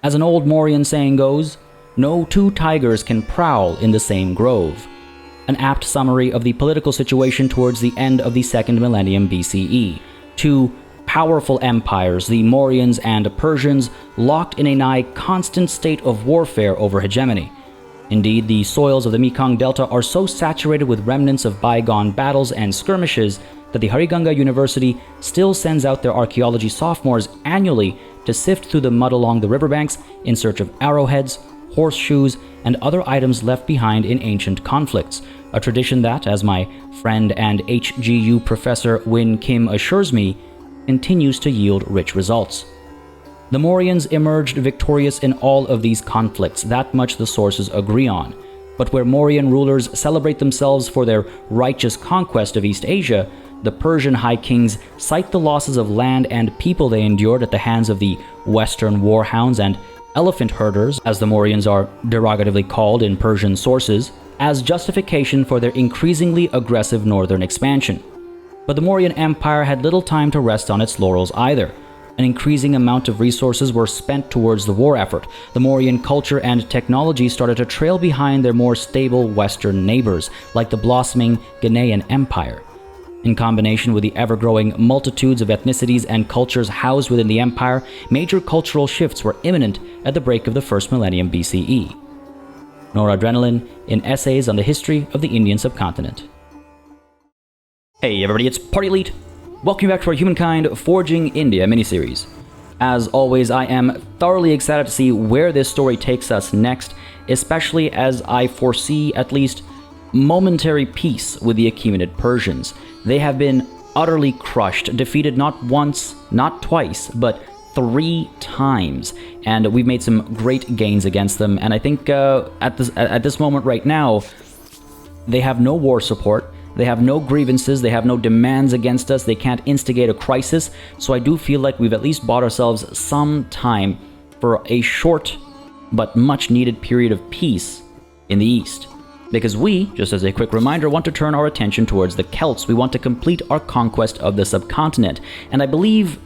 As an old Mauryan saying goes, no two tigers can prowl in the same grove. An apt summary of the political situation towards the end of the second millennium BCE. Two powerful empires, the Mauryans and Persians, locked in a nigh constant state of warfare over hegemony. Indeed, the soils of the Mekong Delta are so saturated with remnants of bygone battles and skirmishes that the Hariganga University still sends out their archaeology sophomores annually to sift through the mud along the riverbanks in search of arrowheads, horseshoes, and other items left behind in ancient conflicts, a tradition that, as my friend and HGU professor Win Kim assures me, continues to yield rich results. The Mauryans emerged victorious in all of these conflicts, that much the sources agree on. But where Mauryan rulers celebrate themselves for their righteous conquest of East Asia, the Persian high kings cite the losses of land and people they endured at the hands of the Western warhounds and elephant herders, as the Mauryans are derogatively called in Persian sources, as justification for their increasingly aggressive northern expansion. But the Mauryan Empire had little time to rest on its laurels either. An increasing amount of resources were spent towards the war effort. The Mauryan culture and technology started to trail behind their more stable Western neighbors, like the blossoming Ghanaian Empire. In combination with the ever-growing multitudes of ethnicities and cultures housed within the empire, major cultural shifts were imminent at the break of the first millennium BCE. Noradrenaline in Essays on the History of the Indian Subcontinent. Hey everybody, it's PartyElite. Welcome back to our Humankind Forging India miniseries. As always, I am thoroughly excited to see where this story takes us next, especially as I foresee at least momentary peace with the Achaemenid Persians. They have been utterly crushed, defeated not once, not twice, but 3 times, and we've made some great gains against them. And I think at this moment right now, they have no war support. They have no grievances, they have no demands against us, they can't instigate a crisis, so I do feel like we've at least bought ourselves some time for a short but much needed period of peace in the East. Because we, just as a quick reminder, want to turn our attention towards the Celts. We want to complete our conquest of the subcontinent, and I believe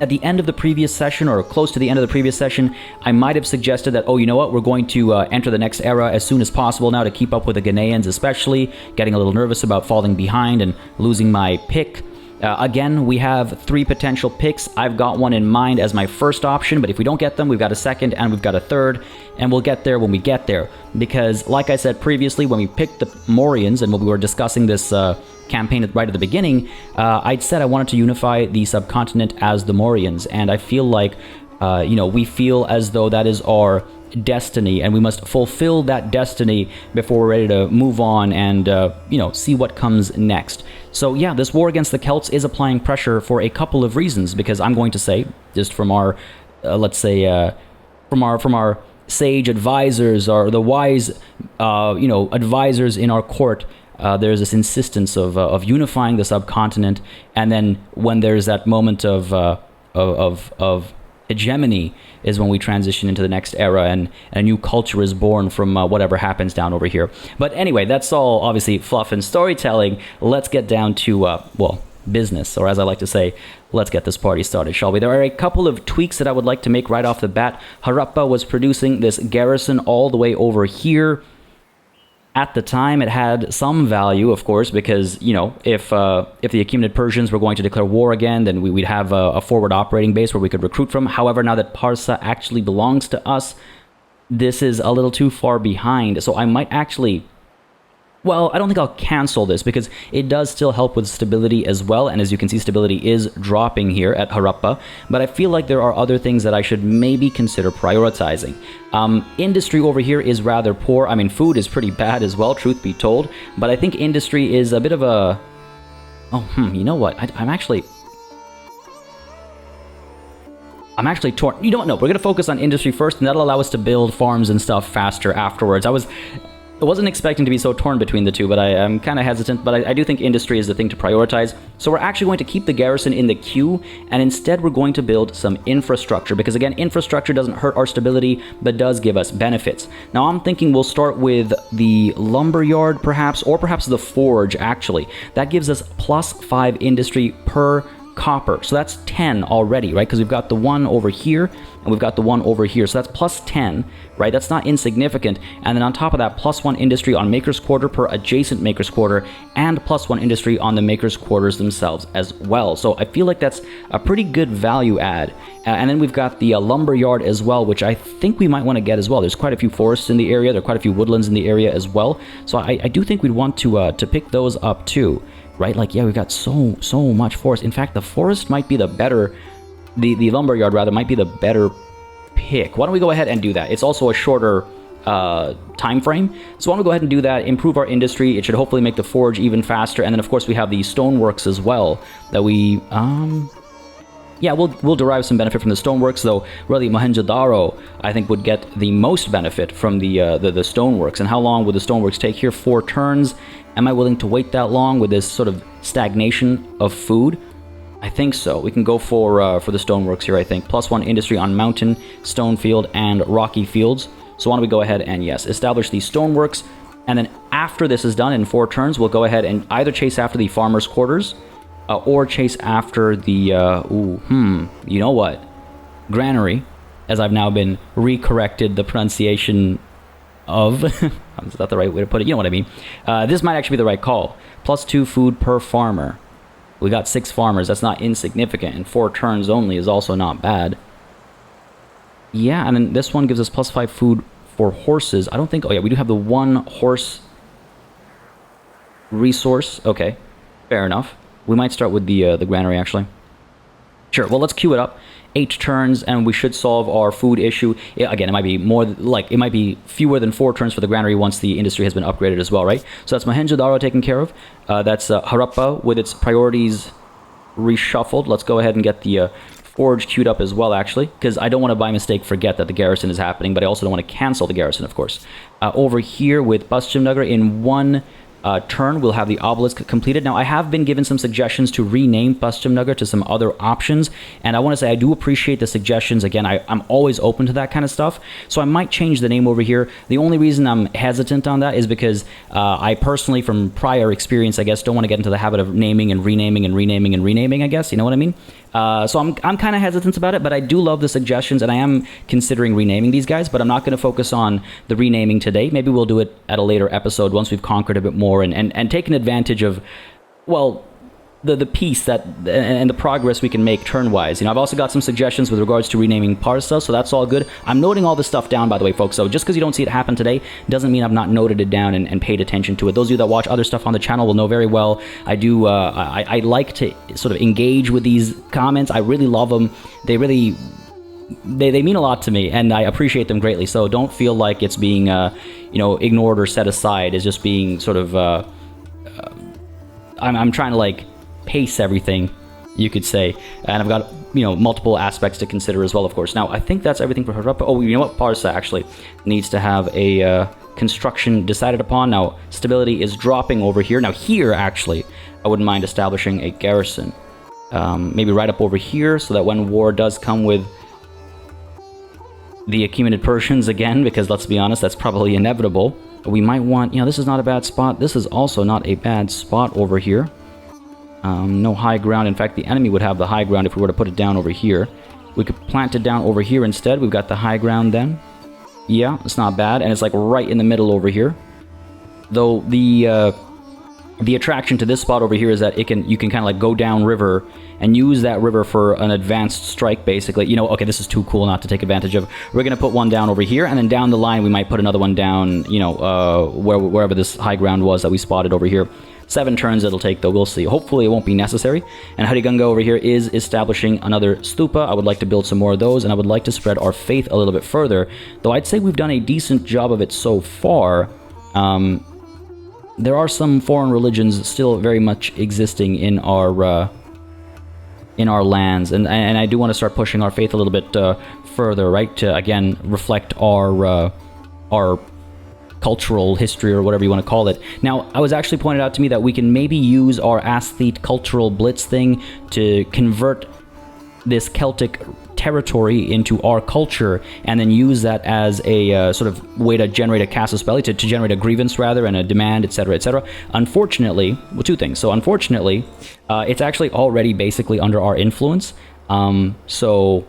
at the end of the previous session, or close to the end of the previous session, I might have suggested that, oh, you know what, we're going to enter the next era as soon as possible now to keep up with the Ghanaians, especially, getting a little nervous about falling behind and losing my pick. Again, we have 3 potential picks. I've got one in mind as my first option, but if we don't get them, we've got a second and we've got a third, and we'll get there when we get there. Because, like I said previously, when we picked the Mauryans, and when we were discussing this campaign right at the beginning, I'd said I wanted to unify the subcontinent as the Mauryans, and I feel like, we feel as though that is our destiny, and we must fulfill that destiny before we're ready to move on and, see what comes next. So yeah, this war against the Celts is applying pressure for a couple of reasons, because I'm going to say, just from our, from our sage advisors, or the wise, advisors in our court, there's this insistence of unifying the subcontinent, and then when there's that moment of hegemony is when we transition into the next era, and a new culture is born from whatever happens down over here. But anyway, that's all obviously fluff and storytelling. Let's get down to, business, or as I like to say, let's get this party started, shall we? There are a couple of tweaks that I would like to make right off the bat. Harappa was producing this garrison all the way over here. At the time, it had some value, of course, because, if the Achaemenid Persians were going to declare war again, then we'd have a forward operating base where we could recruit from. However, now that Parsa actually belongs to us, this is a little too far behind. So I might actually... Well, I don't think I'll cancel this, because it does still help with stability as well, and as you can see, stability is dropping here at Harappa, but I feel like there are other things that I should maybe consider prioritizing. Industry over here is rather poor. I mean, food is pretty bad as well, truth be told, but I think industry is a bit of a... you know what? I'm actually torn. You don't know. We're going to focus on industry first, and that'll allow us to build farms and stuff faster afterwards. I wasn't expecting to be so torn between the two, but I'm kind of hesitant, but I do think industry is the thing to prioritize. So we're actually going to keep the garrison in the queue, and instead we're going to build some infrastructure, because again, infrastructure doesn't hurt our stability, but does give us benefits. Now I'm thinking we'll start with the lumberyard perhaps, or perhaps the forge actually. That gives us +5 industry per copper. So that's 10 already, right? Because we've got the one over here and we've got the one over here. So that's plus 10, right? That's not insignificant. And then on top of that, plus 1 industry on Maker's Quarter per adjacent Maker's Quarter, and plus 1 industry on the Maker's Quarters themselves as well. So I feel like that's a pretty good value add. And then we've got the lumber yard as well, which I think we might want to get as well. There's quite a few forests in the area. There are quite a few woodlands in the area as well. So I do think we'd want to pick those up too. Right, like, yeah, we've got so much forest. In fact, the forest might be the better, the lumberyard rather, might be the better pick. Why don't we go ahead and do that? It's also a shorter time frame, so why don't we go ahead and do that, improve our industry. It should hopefully make the forge even faster. And then, of course, we have the stoneworks as well that we, yeah, we'll derive some benefit from the stoneworks, though really Mohenjo-daro, I think, would get the most benefit from the stoneworks. And how long would the stoneworks take here? 4 turns. Am I willing to wait that long with this sort of stagnation of food? I think so. We can go for the stoneworks here, I think. Plus 1 industry on mountain, stone field, and rocky fields. So why don't we go ahead and, yes, establish these stoneworks. And then after this is done in 4 turns, we'll go ahead and either chase after the farmer's quarters or chase after the, you know what? Granary, as I've now been recorrected the pronunciation of. Is that the right way to put it? You know what I mean. This might actually be the right call. Plus 2 food per farmer. We got 6 farmers. That's not insignificant. And 4 turns only is also not bad. Yeah, and then this one gives us plus 5 food for horses. I don't think... Oh, yeah, we do have the 1 horse resource. Okay, fair enough. We might start with the granary, actually. Sure, well, let's queue it up. 8 turns, and we should solve our food issue. Yeah, again, it might be more, like, it might be fewer than 4 turns for the granary once the industry has been upgraded as well, right? So that's Mohenjo-daro taken care of. That's Harappa with its priorities reshuffled. Let's go ahead and get the forge queued up as well, actually, because I don't want to by mistake forget that the garrison is happening, but I also don't want to cancel the garrison, of course. Over here with Paschimnagar, in 1 turn, we'll have the obelisk completed. Now, I have been given some suggestions to rename Paschimnagar to some other options, and I want to say I do appreciate the suggestions. Again, I'm always open to that kind of stuff, so I might change the name over here. The only reason I'm hesitant on that is because I personally, from prior experience, I guess, don't want to get into the habit of naming and renaming and renaming and renaming, I guess, you know what I mean? So I'm kind of hesitant about it, but I do love the suggestions, and I am considering renaming these guys, but I'm not going to focus on the renaming today. Maybe we'll do it at a later episode once we've conquered a bit more and taken advantage of, well, the piece that and the progress we can make turn-wise. You know, I've also got some suggestions with regards to renaming Parsa, so that's all good. I'm noting all this stuff down, by the way, folks, so just because you don't see it happen today doesn't mean I've not noted it down and paid attention to it. Those of you that watch other stuff on the channel will know very well I do, I like to sort of engage with these comments. I really love them. They really... They mean a lot to me, and I appreciate them greatly, so don't feel like it's being, you know, ignored or set aside. It's just being sort of... I'm trying to, like, pace everything, you could say, and I've got, you know, multiple aspects to consider as well, of course. Now, I think that's everything for Harappa. Oh, you know what? Parsa actually needs to have a construction decided upon. Now, stability is dropping over here. Now, here, actually, I wouldn't mind establishing a garrison. Maybe right up over here, so that when war does come with the Achaemenid Persians again, because let's be honest, that's probably inevitable. We might want, you know, this is not a bad spot. This is also not a bad spot over here. No high ground. In fact, the enemy would have the high ground if we were to put it down over here. We could plant it down over here instead. We've got the high ground then. Yeah, it's not bad. And it's like right in the middle over here. Though the attraction to this spot over here is that you can kind of like go down river and use that river for an advanced strike, basically. You know, okay, this is too cool not to take advantage of. We're going to put one down over here, and then down the line we might put another one down, you know, wherever this high ground was that we spotted over here. 7 turns it'll take, though. We'll see. Hopefully it won't be necessary. And Hariganga over here is establishing another stupa. I would like to build some more of those, and I would like to spread our faith a little bit further. Though I'd say we've done a decent job of it so far. There are some foreign religions still very much existing in our lands, and I do want to start pushing our faith a little bit further, right? To again reflect our cultural history, or whatever you want to call it. Now, I was actually pointed out to me that we can maybe use our aesthete cultural blitz thing to convert this Celtic territory into our culture and then use that as a sort of way to generate a casus belli, to generate a grievance rather, and a demand, etc., etc. Unfortunately, well, two things. So unfortunately, it's actually already basically under our influence. So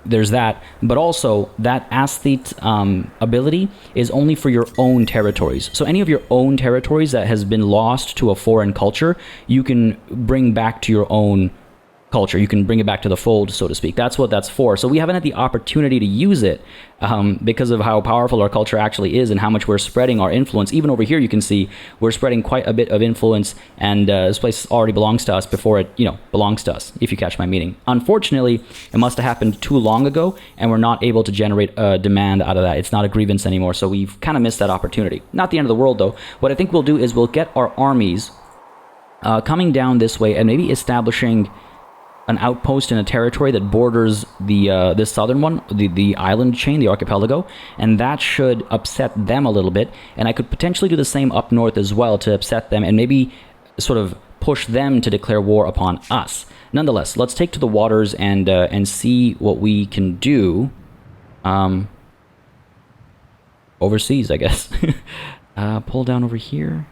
there's that, but also that aesthete ability is only for your own territories. So any of your own territories that has been lost to a foreign culture, you can bring back to your own culture. You can bring it back to the fold, so to speak. That's what that's for. So we haven't had the opportunity to use it because of how powerful our culture actually is and how much we're spreading our influence. Even over here, you can see we're spreading quite a bit of influence, and this place already belongs to us before it, belongs to us, if you catch my meaning. Unfortunately, it must have happened too long ago, and we're not able to generate a demand out of that. It's not a grievance anymore, so we've kind of missed that opportunity. Not the end of the world, though. What I think we'll do is we'll get our armies coming down this way and maybe establishing an outpost in a territory that borders the this southern one, the island chain, the archipelago, and that should upset them a little bit. And I could potentially do the same up north as well to upset them and maybe sort of push them to declare war upon us. Nonetheless, let's take to the waters and see what we can do overseas, I guess. Pull down over here.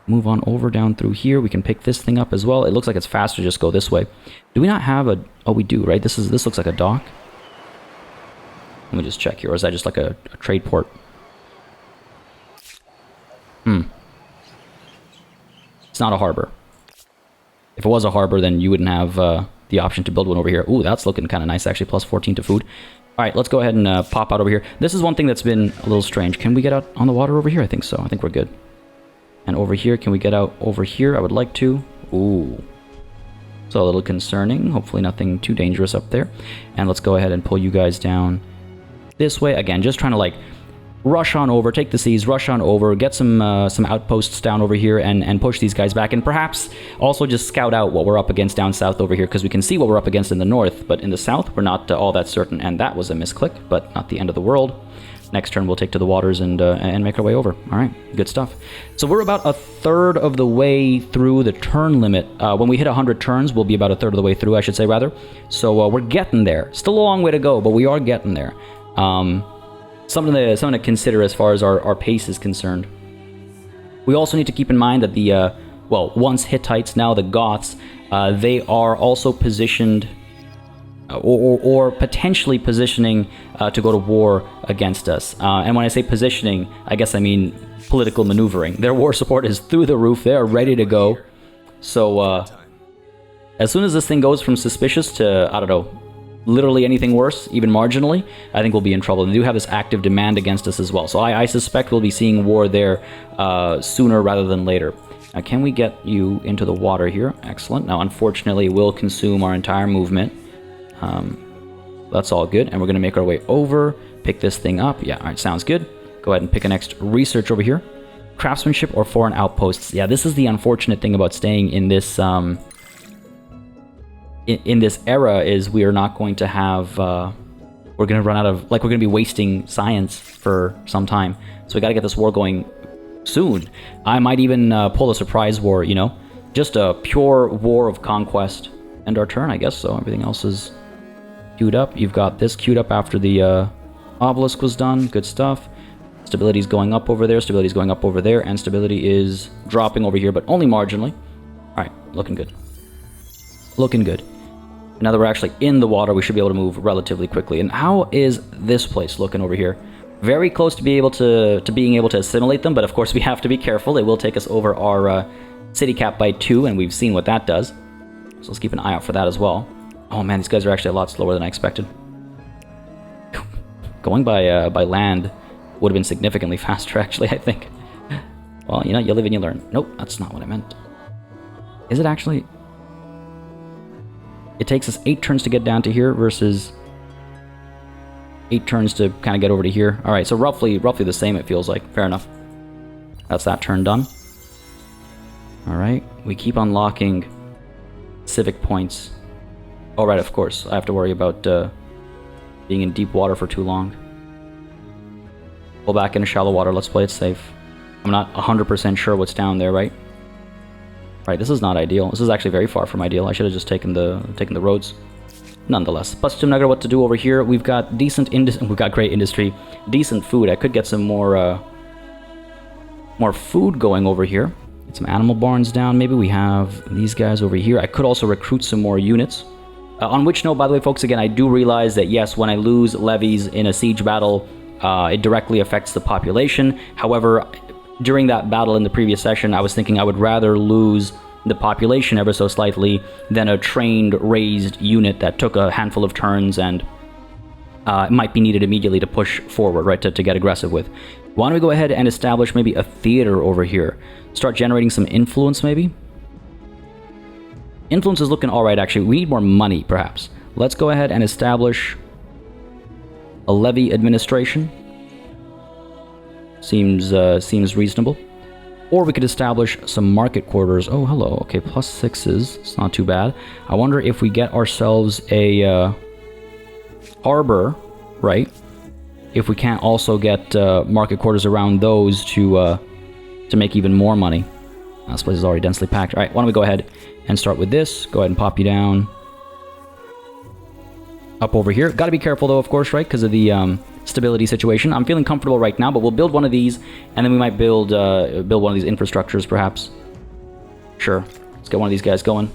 Move on over down through here. We can pick this thing up as well. It looks like it's faster to just go this way. Do we not have a... Oh, we do, right? This looks like a dock. Let me just check here. Or is that just like a trade port? It's not a harbor. If it was a harbor, then you wouldn't have the option to build one over here. Ooh, that's looking kind of nice, actually. Plus 14 to food. All right, let's go ahead and pop out over here. This is one thing that's been a little strange. Can we get out on the water over here? I think so. I think we're good. And over here, can we get out over here? I would like to. Ooh. So a little concerning. Hopefully nothing too dangerous up there. And let's go ahead and pull you guys down this way. Again, just trying to like rush on over, take the seas, rush on over, get some outposts down over here and push these guys back. And perhaps also just scout out what we're up against down south over here, because we can see what we're up against in the north. But in the south, we're not all that certain. And that was a misclick, but not the end of the world. Next turn, we'll take to the waters and make our way over. All right, good stuff. So we're about a third of the way through the turn limit. When we hit 100 turns, we'll be about a third of the way through, I should say, rather. So we're getting there. Still a long way to go, but we are getting there. Something to consider as far as our pace is concerned. We also need to keep in mind that the, once Hittites, now the Goths, they are also positioned... Or potentially positioning to go to war against us. And when I say positioning, I guess I mean political maneuvering. Their war support is through the roof. They are ready to go. So as soon as this thing goes from suspicious to, I don't know, literally anything worse, even marginally, I think we'll be in trouble. They do have this active demand against us as well. So I suspect we'll be seeing war there sooner rather than later. Now, can we get you into the water here? Excellent. Now, unfortunately, it will consume our entire movement. That's all good, and we're going to make our way over, pick this thing up. Yeah, all right, sounds good. Go ahead and pick a next research over here. Craftsmanship or foreign outposts. Yeah, this is the unfortunate thing about staying in this in this era, is we are not going to have we're going to run out of, we're going to be wasting science for some time. So we got to get this war going soon. I might even pull a surprise war, just a pure war of conquest. End our turn, I guess. So everything else is queued up. You've got this queued up after the obelisk was done. Good stuff. Stability is going up over there. Stability is going up over there. And stability is dropping over here, but only marginally. All right, looking good. Looking good. Now that we're actually in the water, we should be able to move relatively quickly. And how is this place looking over here? Very close to being able to assimilate them, but of course we have to be careful. It will take us over our city cap by 2, and we've seen what that does. So let's keep an eye out for that as well. Oh man, these guys are actually a lot slower than I expected. Going by land would have been significantly faster, actually, I think. Well, you live and you learn. Nope, that's not what I meant. Is it actually? It takes us 8 turns to get down to here versus 8 turns to kind of get over to here. All right, so roughly the same, it feels like. Fair enough. That's that turn done. All right, we keep unlocking civic points. Oh, right, of course. I have to worry about being in deep water for too long. Pull back into shallow water. Let's play it safe. I'm not 100% sure what's down there, right? Right, this is not ideal. This is actually very far from ideal. I should have just taken the roads. nonetheless. Plus, to nugget what to do over here. We've got we've got great industry, decent food. I could get some more food going over here. Get some animal barns down. Maybe we have these guys over here. I could also recruit some more units. On which note, by the way, folks, again, I do realize that yes, when I lose levies in a siege battle, it directly affects the population. However, during that battle in the previous session, I was thinking I would rather lose the population ever so slightly than a trained, raised unit that took a handful of turns and might be needed immediately to push forward, right, to get aggressive with. Why don't we go ahead and establish maybe a theater over here? Start generating some influence, maybe? Influence is looking alright, actually. We need more money, perhaps. Let's go ahead and establish a levy administration. Seems reasonable. Or we could establish some market quarters. Oh, hello. Okay, +6s. It's not too bad. I wonder if we get ourselves a harbor, right? If we can't also get market quarters around those to make even more money. This place is already densely packed. All right, why don't we go ahead and start with this. Go ahead and pop you down. Up over here. Got to be careful, though, of course, right? Because of the stability situation. I'm feeling comfortable right now, but we'll build one of these, and then we might build one of these infrastructures, perhaps. Sure. Let's get one of these guys going.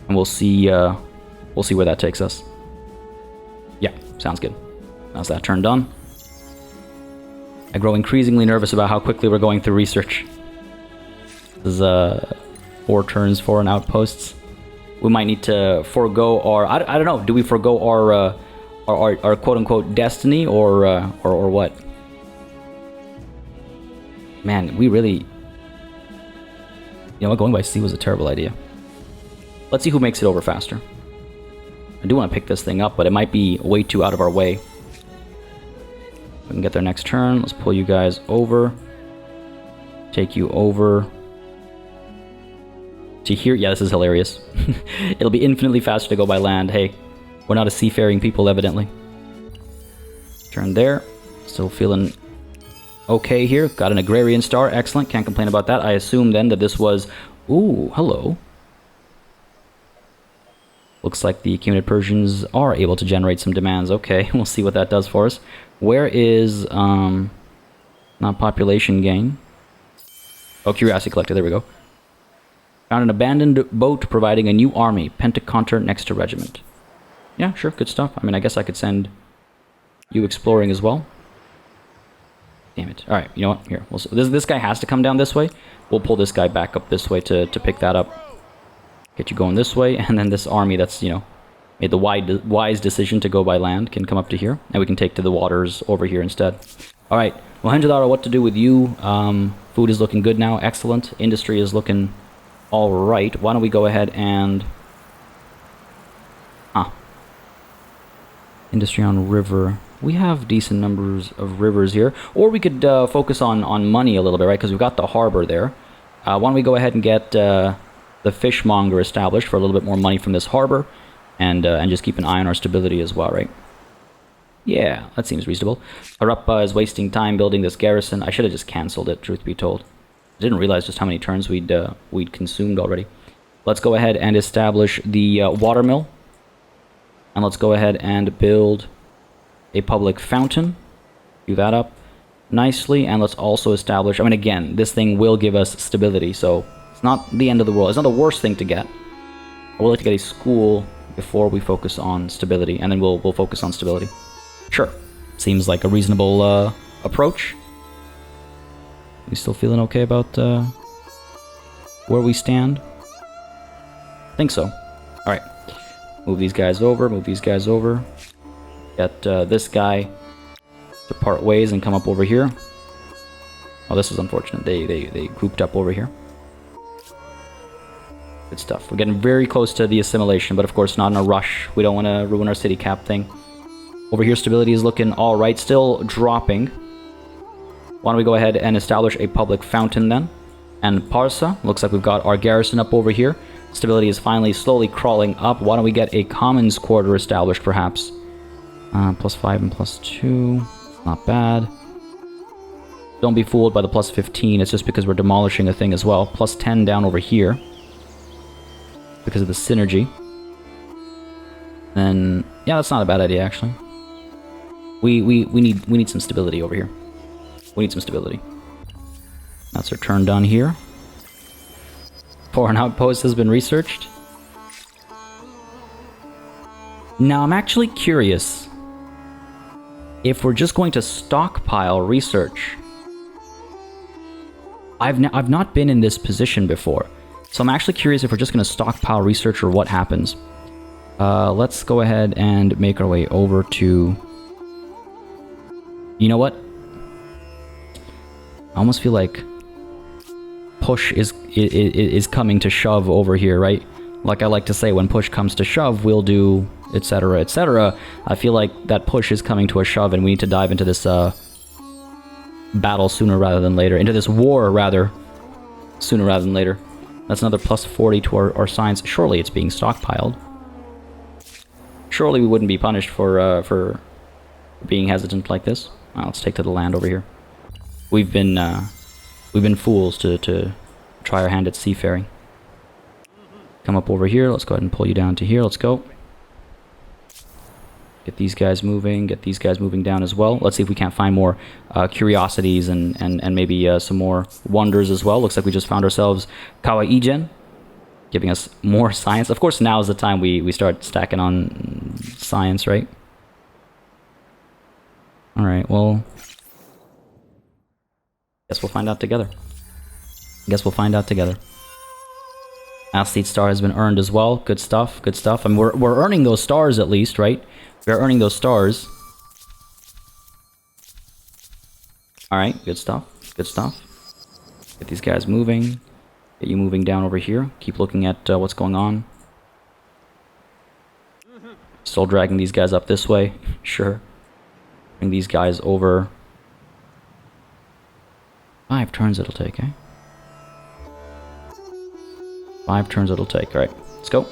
And we'll see where that takes us. Yeah, sounds good. How's that turned on? I grow increasingly nervous about how quickly we're going through research. This is 4 turns, 4 on outposts. We might need to forego our... I don't know. Do we forego our quote-unquote destiny or what? Man, we really... You know what? Going by sea was a terrible idea. Let's see who makes it over faster. I do want to pick this thing up, but it might be way too out of our way. We can get there next turn. Let's pull you guys over. Take you over to here. Yeah, this is hilarious. It'll be infinitely faster to go by land. Hey, we're not a seafaring people, evidently. Turn there. Still feeling okay here. Got an agrarian star. Excellent. Can't complain about that. I assume then that this was... Ooh, hello. Looks like the Achaemenid Persians are able to generate some demands. Okay, we'll see what that does for us. Where is... not population gain. Oh, curiosity collector. There we go. Found an abandoned boat providing a new army. Pentaconter next to regiment. Yeah, sure. Good stuff. I mean, I guess I could send you exploring as well. Damn it. Alright, you know what? Here. This guy has to come down this way. We'll pull this guy back up this way to pick that up. Get you going this way. And then this army that's, you know, made the wise decision to go by land can come up to here. And we can take to the waters over here instead. Alright. Well, Henjadara, what to do with you? Food is looking good now. Excellent. Industry is looking... Alright, why don't we go ahead and... Industry on river. We have decent numbers of rivers here. Or we could focus on money a little bit, right? Because we've got the harbor there. Why don't we go ahead and get the fishmonger established for a little bit more money from this harbor. And just keep an eye on our stability as well, right? Yeah, that seems reasonable. Harappa is wasting time building this garrison. I should have just cancelled it, truth be told. I didn't realize just how many turns we'd consumed already. Let's go ahead and establish the watermill. And let's go ahead and build a public fountain. Do that up nicely. And let's also establish... I mean, again, this thing will give us stability, so it's not the end of the world. It's not the worst thing to get. I would like to get a school before we focus on stability, and then we'll focus on stability. Sure. Seems like a reasonable approach. We still feeling okay about where we stand? I think so. Alright. Move these guys over, move these guys over. Get this guy to part ways and come up over here. Oh, this is unfortunate. They grouped up over here. Good stuff. We're getting very close to the assimilation, but of course not in a rush. We don't want to ruin our city cap thing. Over here, stability is looking alright. Still dropping. Why don't we go ahead and establish a public fountain then? And Parsa, looks like we've got our garrison up over here. Stability is finally slowly crawling up. Why don't we get a commons quarter established, perhaps? +5 and +2. Not bad. Don't be fooled by the +15. It's just because we're demolishing a thing as well. +10 down over here. Because of the synergy. Then, yeah, that's not a bad idea, actually. We need some stability over here. We need some stability. That's our turn done here. Foreign outpost has been researched. Now, I'm actually curious if we're just going to stockpile research. I've not been in this position before, so I'm actually curious if we're just going to stockpile research or what happens. Let's go ahead and make our way over to... You know what? I almost feel like push is coming to shove over here, right? Like I like to say, when push comes to shove, we'll do etc., etc. I feel like that push is coming to a shove, and we need to dive into this battle sooner rather than later. Into this war, rather, sooner rather than later. That's another plus 40 to our science. Surely it's being stockpiled. Surely we wouldn't be punished for being hesitant like this. Let's take to the land over here. We've been fools to try our hand at seafaring. Come up over here. Let's go ahead and pull you down to here. Let's go. Get these guys moving. Get these guys moving down as well. Let's see if we can't find more curiosities and maybe some more wonders as well. Looks like we just found ourselves Kawaii-gen, giving us more science. Of course, now is the time we start stacking on science, right? Alright, well... Guess we'll find out together. Athlete star has been earned as well. Good stuff, good stuff. I mean, we're earning those stars at least, right? We're earning those stars. Alright, good stuff, good stuff. Get these guys moving. Get you moving down over here. Keep looking at what's going on. Still dragging these guys up this way. Sure. Bring these guys over. 5 turns it'll take, eh? 5 turns it'll take. Alright, let's go.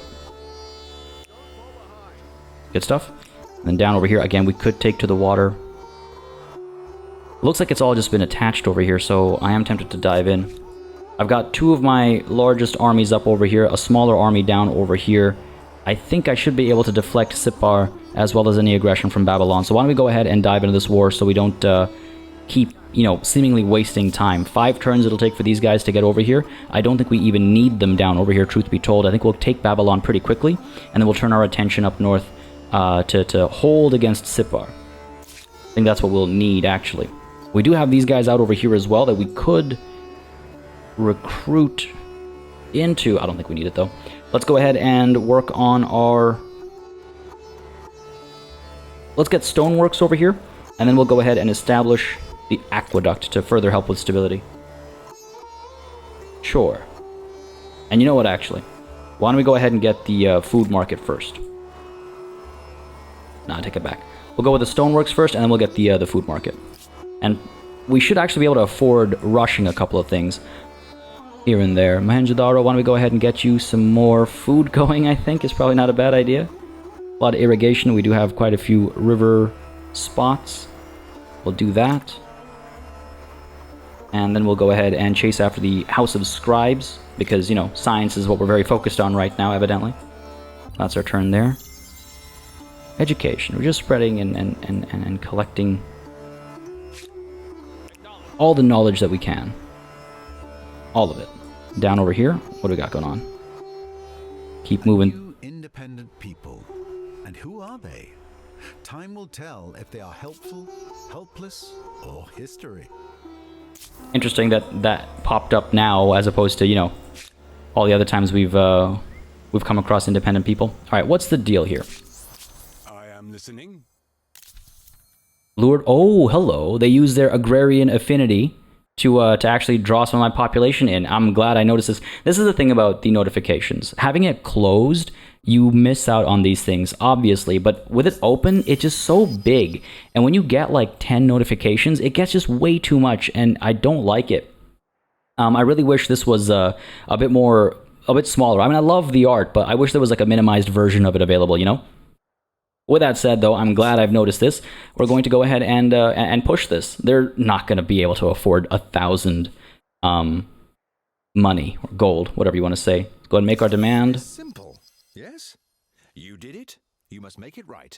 Good stuff. And then down over here, again, we could take to the water. Looks like it's all just been attached over here, so I am tempted to dive in. I've got 2 of my largest armies up over here, a smaller army down over here. I think I should be able to deflect Sipar as well as any aggression from Babylon. So why don't we go ahead and dive into this war so we don't keep, you know, seemingly wasting time. 5 turns it'll take for these guys to get over here. I don't think we even need them down over here, truth be told. I think we'll take Babylon pretty quickly, and then we'll turn our attention up north to hold against Sipar. I think that's what we'll need, actually. We do have these guys out over here as well that we could recruit into. I don't think we need it, though. Let's go ahead and work on our... Let's get stoneworks over here, and then we'll go ahead and establish the aqueduct to further help with stability. Sure. And you know what, actually? Why don't we go ahead and get the food market first? Nah, take it back. We'll go with the stoneworks first, and then we'll get the food market. And we should actually be able to afford rushing a couple of things here and there. Mohenjo-daro, why don't we go ahead and get you some more food going, I think, is probably not a bad idea. A lot of irrigation. We do have quite a few river spots. We'll do that. And then we'll go ahead and chase after the House of Scribes, because, you know, science is what we're very focused on right now, evidently. That's our turn there. Education. We're just spreading and collecting all the knowledge that we can. All of it. Down over here, what do we got going on? Keep moving. You independent people. And who are they? Time will tell if they are helpful, helpless, or history. Interesting that that popped up now, as opposed to, you know, all the other times we've come across independent people. All right, what's the deal here? I am listening. Lured. Oh, hello. They use their agrarian affinity to actually draw some of my population in. I'm glad I noticed this. This is the thing about the notifications. Having it closed, you miss out on these things, obviously, but with it open, it's just so big. And when you get like 10 notifications, it gets just way too much, and I don't like it. I really wish this was a bit smaller. I mean, I love the art, but I wish there was like a minimized version of it available, you know? With that said, though, I'm glad I've noticed this. We're going to go ahead and push this. They're not going to be able to afford 1,000 money or gold, whatever you want to say. Let's go ahead and make our demand. Simple. Yes? You did it. You must make it right.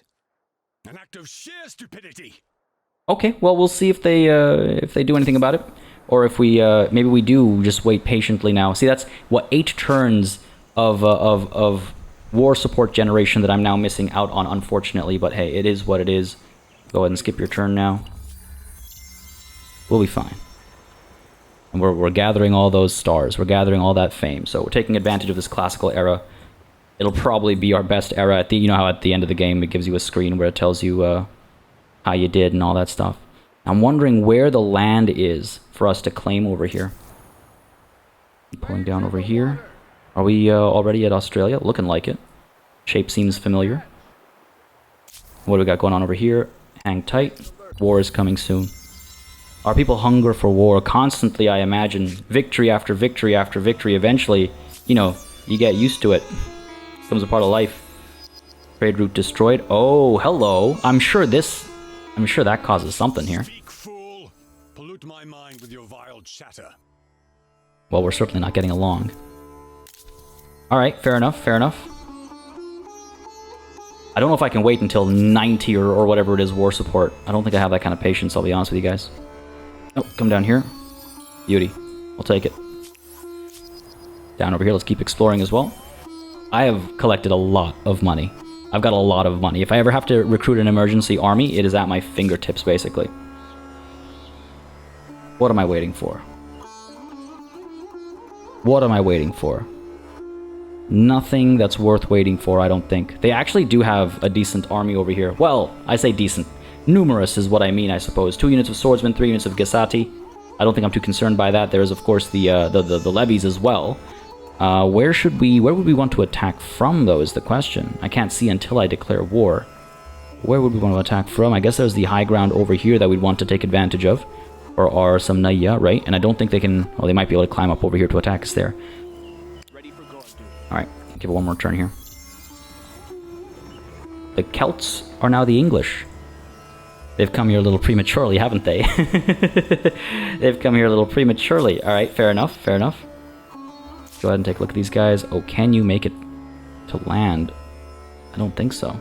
An act of sheer stupidity. Okay, well, we'll see if they do anything about it, or if we maybe we do just wait patiently now. See, that's what 8 turns of war support generation that I'm now missing out on, unfortunately. But hey, it is what it is. Go ahead and skip your turn now. We'll be fine. And we're gathering all those stars. We're gathering all that fame. So we're taking advantage of this classical era. It'll probably be our best era. At the, you know how at the end of the game it gives you a screen where it tells you how you did and all that stuff. I'm wondering where the land is for us to claim over here. Pulling down over here. Are we already at Australia? Looking like it. Shape seems familiar. What do we got going on over here? Hang tight. War is coming soon. Our people hunger for war constantly, I imagine. Victory after victory after victory. Eventually, you know, you get used to it. Becomes a part of life. Trade route destroyed. Oh, hello. I'm sure that causes something here. Speak, fool. Pollute my mind with your vile chatter. Well, we're certainly not getting along. Alright, fair enough, fair enough. I don't know if I can wait until 90 or whatever it is war support. I don't think I have that kind of patience, I'll be honest with you guys. Oh, come down here. Beauty. We'll take it. Down over here, let's keep exploring as well. I have collected a lot of money. I've got a lot of money. If I ever have to recruit an emergency army, it is at my fingertips, basically. What am I waiting for? What am I waiting for? Nothing that's worth waiting for, I don't think. They actually do have a decent army over here. Well, I say decent. Numerous is what I mean, I suppose. 2 units of swordsmen, 3 units of Gesati. I don't think I'm too concerned by that. There is, of course, the levies as well. Where would we want to attack from, though, is the question. I can't see until I declare war. Where would we want to attack from? I guess there's the high ground over here that we'd want to take advantage of. Or some Naya, right? And I don't think they can... Well, they might be able to climb up over here to attack us there. Alright, give it one more turn here. The Celts are now the English. They've come here a little prematurely, haven't they? They've come here a little prematurely. Alright, fair enough, fair enough. Go ahead and take a look at these guys. Oh, can you make it to land? I don't think so.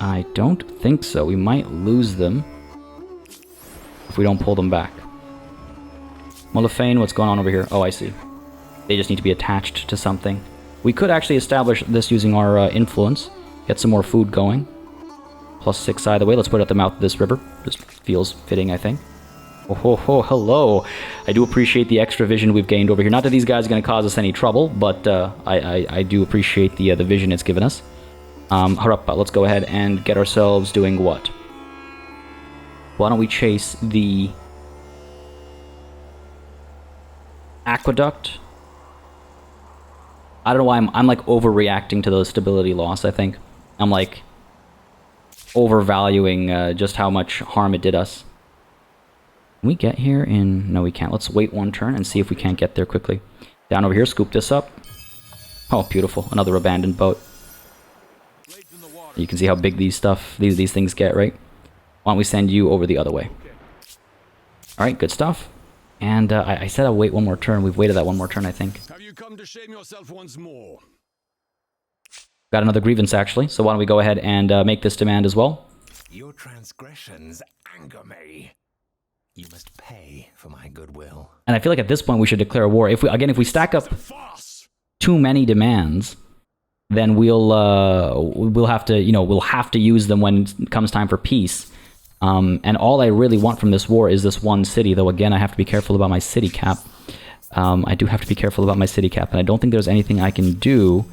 I don't think so. We might lose them if we don't pull them back. Mullifane, what's going on over here? Oh, I see. They just need to be attached to something. We could actually establish this using our influence. Get some more food going. +6 either way. Let's put it at the mouth of this river. Just feels fitting, I think. Oh, ho, ho, hello. I do appreciate the extra vision we've gained over here. Not that these guys are going to cause us any trouble, but I do appreciate the vision it's given us. Harappa, let's go ahead and get ourselves doing what? Why don't we chase the aqueduct? I don't know why I'm like overreacting to those stability loss, I think. I'm like overvaluing just how much harm it did us. Can we get here in... No, we can't. Let's wait one turn and see if we can't get there quickly. Down over here, scoop this up. Oh, beautiful. Another abandoned boat. You can see how big these things get, right? Why don't we send you over the other way? Alright, good stuff. And I said I'll wait one more turn. We've waited that one more turn, I think. Have you come to shame yourself once more? Got another grievance, actually. So why don't we go ahead and make this demand as well? Your transgressions anger me. You must pay for my goodwill. And I feel like at this point we should declare war. If we stack up too many demands, then we'll have to, we'll have to use them when it comes time for peace. And all I really want from this war is this one city, though again I have to be careful about my city cap. I do have to be careful about my city cap, and I don't think there's anything I can do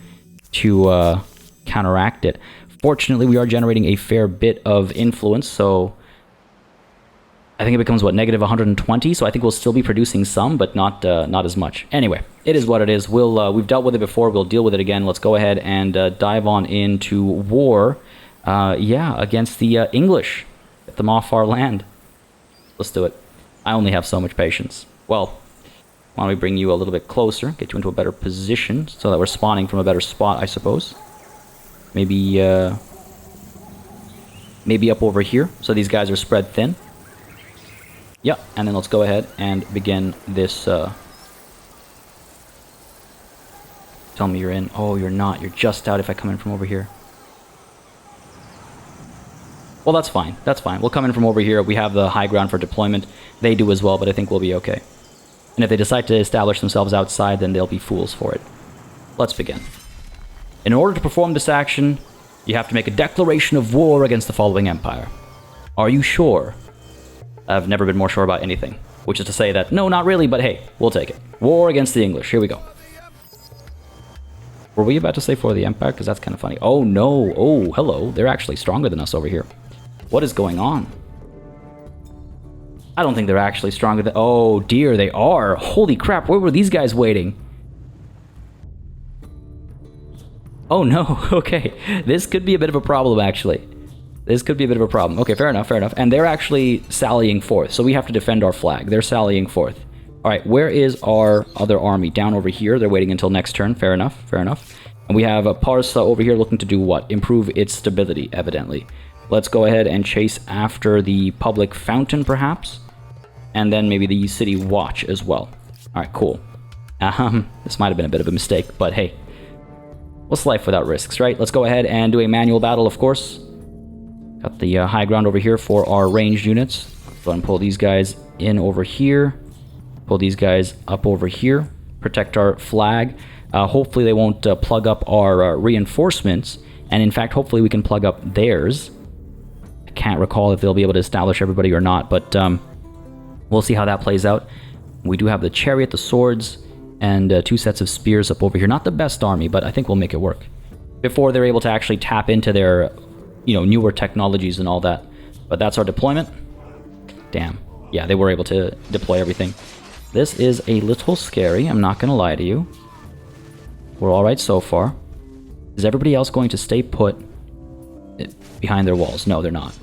to counteract it. Fortunately, we are generating a fair bit of influence, so I think it becomes, what, negative 120, so I think we'll still be producing some, but not as much. Anyway, it is what it is. We've dealt with it before, we'll deal with it again. Let's go ahead and dive on into war, against the English. Get them off our land. Let's do it. I only have so much patience. Well, why don't we bring you a little bit closer, get you into a better position, so that we're spawning from a better spot, I suppose. Maybe up over here, so these guys are spread thin. Yeah, and then let's go ahead and begin this Tell me you're in. Oh, you're not. You're just out if I come in from over here. Well, that's fine. That's fine. We'll come in from over here. We have the high ground for deployment. They do as well, but I think we'll be okay. And if they decide to establish themselves outside, then they'll be fools for it. Let's begin. In order to perform this action, you have to make a declaration of war against the following empire. Are you sure? I've never been more sure about anything. Which is to say that, no, not really, but hey, we'll take it. War against the English. Here we go. Were we about to say for the empire? Because that's kind of funny. Oh, no. Oh, hello. They're actually stronger than us over here. What is going on? I don't think they're actually stronger than... Oh, dear, they are. Holy crap, where were these guys waiting? Oh, no. Okay. This could be a bit of a problem, actually. This could be a bit of a problem. Okay, fair enough, fair enough. And they're actually sallying forth, so we have to defend our flag. They're sallying forth. All right, where is our other army? Down over here. They're waiting until next turn. Fair enough, fair enough. And we have a Parsa over here looking to do what? Improve its stability, evidently. Let's go ahead and chase after the public fountain, perhaps. And then maybe the city watch as well. All right, cool. This might have been a bit of a mistake, but hey. What's life without risks, right? Let's go ahead and do a manual battle, of course. Got the high ground over here for our ranged units. Go ahead and pull these guys in over here. Pull these guys up over here. Protect our flag. Hopefully they won't plug up our reinforcements. And in fact, hopefully we can plug up theirs. I can't recall if they'll be able to establish everybody or not, but we'll see how that plays out. We do have the chariot, the swords, and 2 sets of spears up over here. Not the best army, but I think we'll make it work. Before they're able to actually tap into their, newer technologies and all that. But that's our deployment. Damn. Yeah, they were able to deploy everything. This is a little scary, I'm not going to lie to you. We're alright so far. Is everybody else going to stay put behind their walls? No, they're not.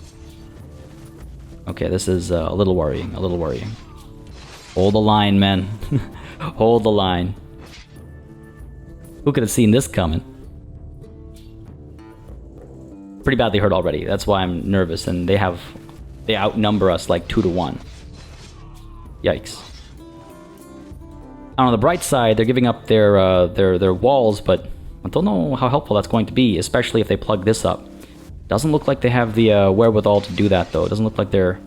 Okay, this is a little worrying, a little worrying. Hold the line, men. Hold the line. Who could have seen this coming? Pretty badly hurt already. That's why I'm nervous, and they outnumber us like 2 to 1. Yikes. On the bright side, they're giving up their walls, but I don't know how helpful that's going to be, especially if they plug this up. Doesn't look like they have the wherewithal to do that, though. It doesn't look like they're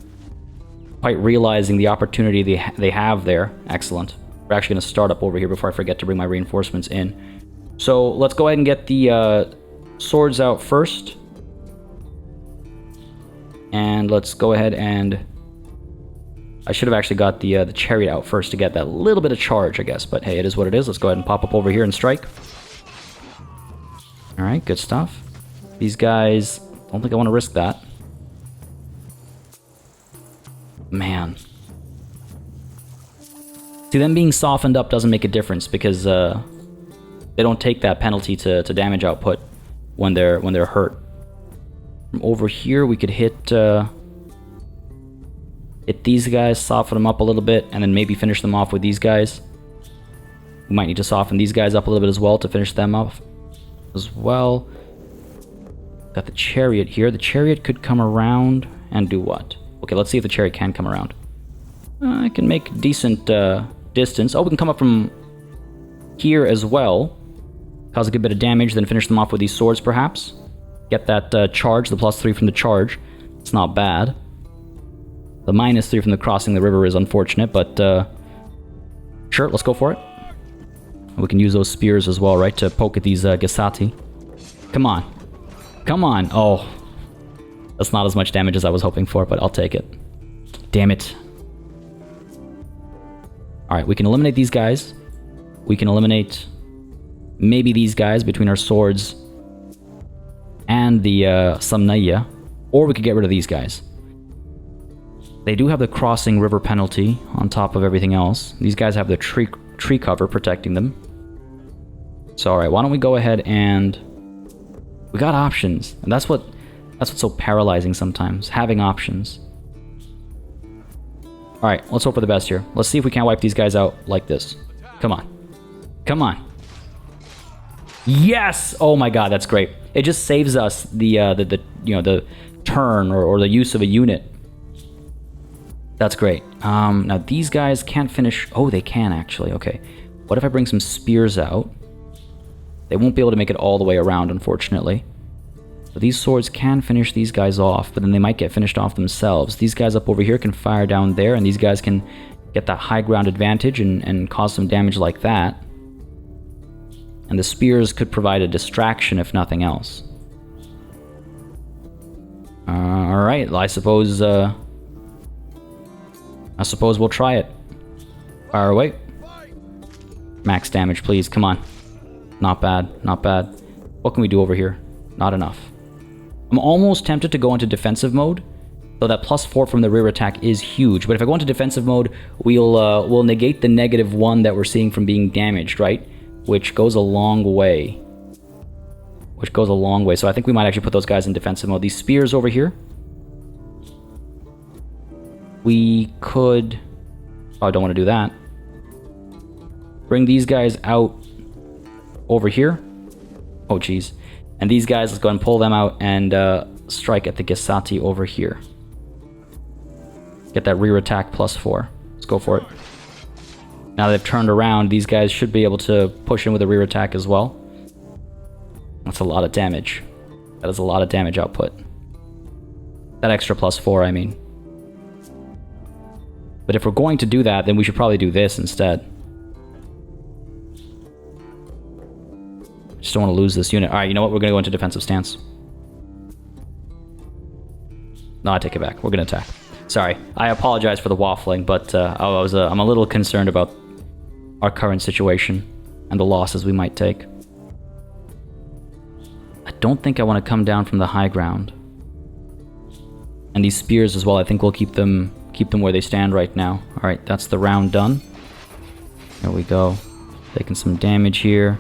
quite realizing the opportunity they have there. Excellent. We're actually going to start up over here before I forget to bring my reinforcements in. So let's go ahead and get the swords out first. And let's go ahead and... I should have actually got the chariot out first to get that little bit of charge, I guess. But hey, it is what it is. Let's go ahead and pop up over here and strike. Alright, good stuff. These guys... don't think I want to risk that. Man. See, them being softened up doesn't make a difference because they don't take that penalty to damage output when they're hurt. From over here, we could hit these guys, soften them up a little bit, and then maybe finish them off with these guys. We might need to soften these guys up a little bit as well to finish them off as well. Got the chariot here. The chariot could come around and do what? Okay, let's see if the chariot can come around. I can make decent distance. Oh, we can come up from here as well. Cause a good bit of damage, then finish them off with these swords, perhaps. Get that charge, the +3 from the charge. It's not bad. The -3 from the crossing the river is unfortunate, but sure, let's go for it. We can use those spears as well, right, to poke at these Gesati. Come on. Come on. Oh, that's not as much damage as I was hoping for, but I'll take it. Damn it. Alright, we can eliminate these guys. We can eliminate maybe these guys between our swords and the Samnaya. Or we could get rid of these guys. They do have the crossing river penalty on top of everything else. These guys have the tree cover protecting them. So alright, why don't we go ahead and... we got options. And that's what's so paralyzing sometimes, having options. Alright, let's hope for the best here. Let's see if we can't wipe these guys out like this. Come on. Come on. Yes! Oh my god, that's great. It just saves us the turn or the use of a unit. That's great. Now these guys can't finish... oh, they can actually. Okay. What if I bring some spears out? They won't be able to make it all the way around, unfortunately. But these swords can finish these guys off, but then they might get finished off themselves. These guys up over here can fire down there, and these guys can get that high ground advantage and cause some damage like that. And the spears could provide a distraction, if nothing else. Alright, I suppose we'll try it. Fire away. Max damage, please. Come on. Not bad. Not bad. What can we do over here? Not enough. I'm almost tempted to go into defensive mode, though that +4 from the rear attack is huge. But if I go into defensive mode, we'll negate the -1 that we're seeing from being damaged, right? Which goes a long way. So I think we might actually put those guys in defensive mode. These spears over here. We could... Oh, I don't want to do that. Bring these guys out over here. Oh, jeez. And these guys, let's go ahead and pull them out and strike at the Gesati over here. Get that rear attack +4. Let's go for it. Now they've turned around, these guys should be able to push in with a rear attack as well. That's a lot of damage. That is a lot of damage output. That extra +4, I mean. But if we're going to do that, then we should probably do this instead. Just don't want to lose this unit. Alright, you know what? We're going to go into defensive stance. No, I take it back. We're going to attack. Sorry. I apologize for the waffling, but I'm a little concerned about our current situation and the losses we might take. I don't think I want to come down from the high ground. And these spears as well, I think we'll keep them where they stand right now. Alright, that's the round done. There we go. Taking some damage here.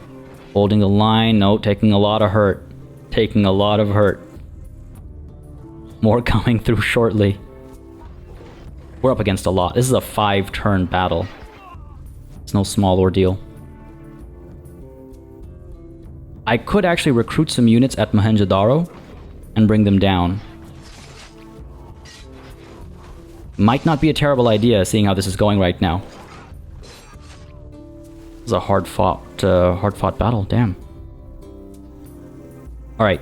Holding the line. No, taking a lot of hurt. Taking a lot of hurt. More coming through shortly. We're up against a lot. This is a 5-turn battle. It's no small ordeal. I could actually recruit some units at Mohenjo-Daro and bring them down. Might not be a terrible idea, seeing how this is going right now. This is a hard-fought battle. Damn. All right.